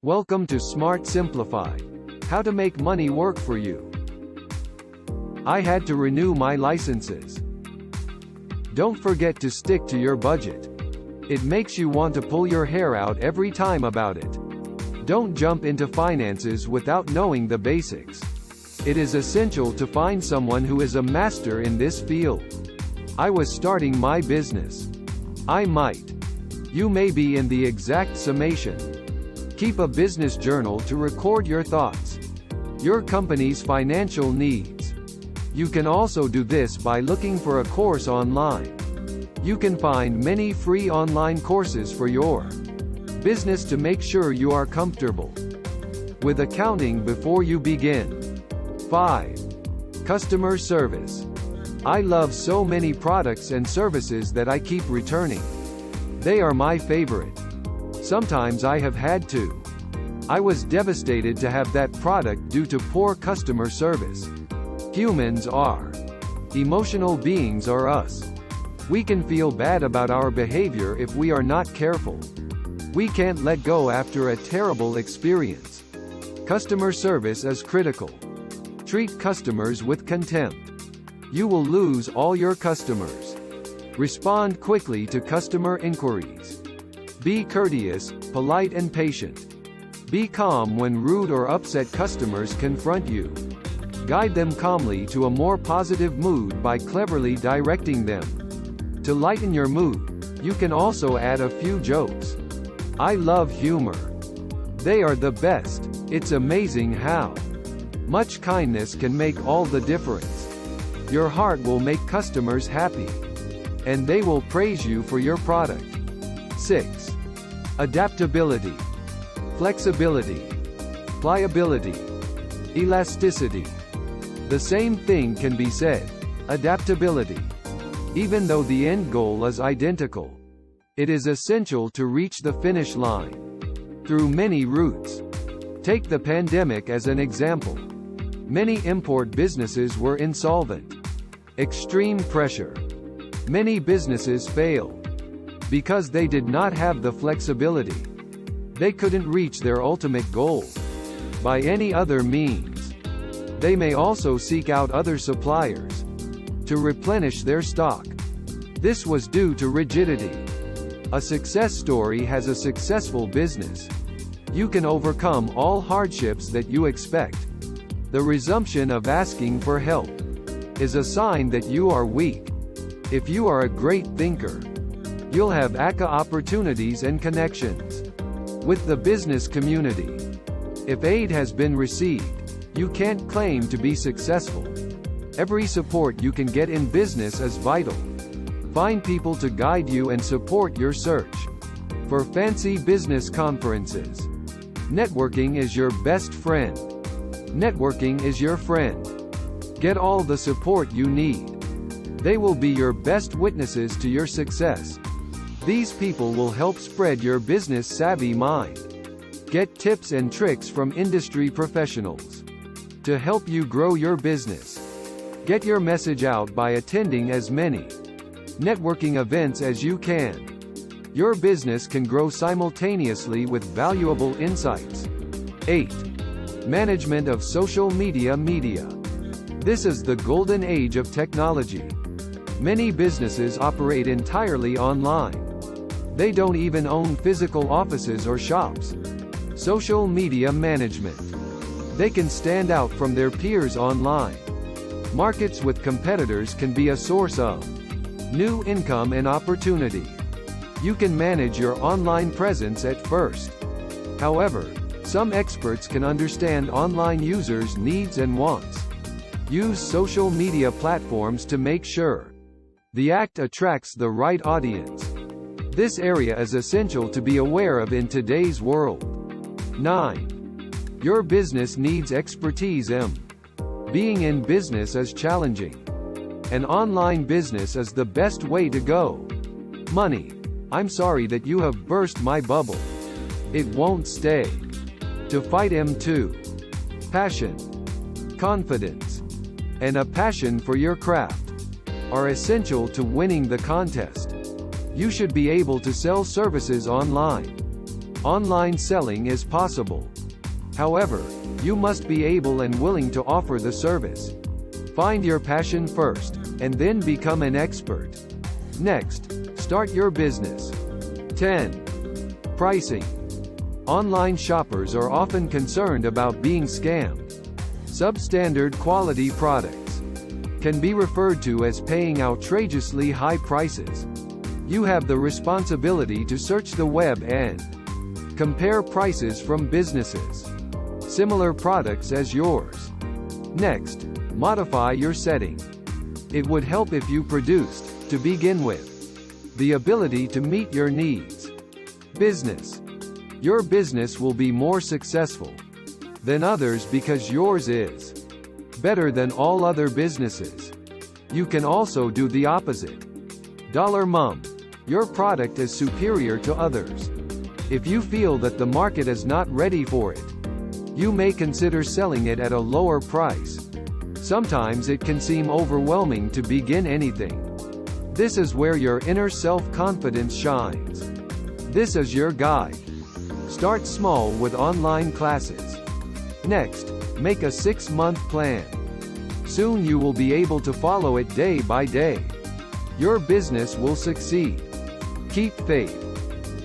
Welcome to Smart Simplified. How to make money work for you. I had to renew my licenses. Don't forget to stick to your budget. It makes you want to pull your hair out every time about it. Don't jump into finances without knowing the basics. It is essential to find someone who is a master in this field. I was starting my business. I might. You may be in the exact summation. Keep a business journal to record your thoughts, your company's financial needs. You can also do this by looking for a course online. You can find many free online courses for your business to make sure you are comfortable with accounting before you begin. 5. Customer service. I love so many products and services that I keep returning. They are my favorite. Sometimes I have had to. I was devastated to have that product due to poor customer service. Humans are emotional beings are us. We can feel bad about our behavior if we are not careful. We can't let go after a terrible experience. Customer service is critical. Treat customers with contempt. You will lose all your customers. Respond quickly to customer inquiries. Be courteous, polite and patient. Be calm when rude or upset customers confront you. Guide them calmly to a more positive mood by cleverly directing them. To lighten your mood, you can also add a few jokes. I love humor. They are the best. It's amazing how much kindness can make all the difference. Your heart will make customers happy, and they will praise you for your product. 6. Adaptability, flexibility, pliability, elasticity. The same thing can be said. Adaptability. Even though the end goal is identical, it is essential to reach the finish line through many routes. Take the pandemic as an example. Many import businesses were insolvent. Extreme pressure. Many businesses failed because they did not have the flexibility. They couldn't reach their ultimate goal by any other means. They may also seek out other suppliers to replenish their stock. This was due to rigidity. A success story has a successful business. You can overcome all hardships that you expect. The resumption of asking for help is a sign that you are weak. If you are a great thinker, you'll have opportunities and connections with the business community. If aid has been received, you can't claim to be successful. Every support you can get in business is vital. Find people to guide you and support your search for fancy business conferences. Networking is your best friend. Networking is your friend. Get all the support you need. They will be your best witnesses to your success. These people will help spread your business-savvy mind. Get tips and tricks from industry professionals to help you grow your business. Get your message out by attending as many networking events as you can. Your business can grow simultaneously with valuable insights. 8. Management of social media. This is the golden age of technology. Many businesses operate entirely online. They don't even own physical offices or shops. Social media management. They can stand out from their peers online. Markets with competitors can be a source of new income and opportunity. You can manage your online presence at first. However, some experts can understand online users' needs and wants. Use social media platforms to make sure the act attracts the right audience. This area is essential to be aware of in today's world. 9. Your business needs expertise. Being in business is challenging. An online business is the best way to go. Money. I'm sorry that you have burst my bubble. It won't stay. To fight M2. Passion, confidence, and a passion for your craft are essential to winning the contest. You should be able to sell services online. Online selling is possible. However, you must be able and willing to offer the service. Find your passion first, and then become an expert. Next, start your business. 10. Pricing. Online shoppers are often concerned about being scammed. Substandard quality products can be referred to as paying outrageously high prices. You have the responsibility to search the web and compare prices from businesses similar products as yours. Next, modify your setting. It would help if you produced, to begin with, the ability to meet your needs. Business. Your business will be more successful than others because yours is better than all other businesses. You can also do the opposite. $Mum. Your product is superior to others. If you feel that the market is not ready for it, you may consider selling it at a lower price. Sometimes it can seem overwhelming to begin anything. This is where your inner self-confidence shines. This is your guide. Start small with online classes. Next, make a 6-month plan. Soon you will be able to follow it day by day. Your business will succeed. Keep faith.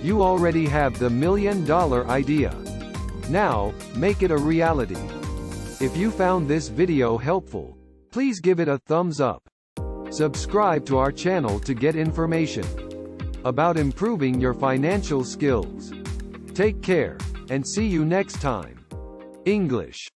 You already have the $1 million idea. Now, make it a reality. If you found this video helpful, please give it a thumbs up. Subscribe to our channel to get information about improving your financial skills. Take care, and see you next time. English.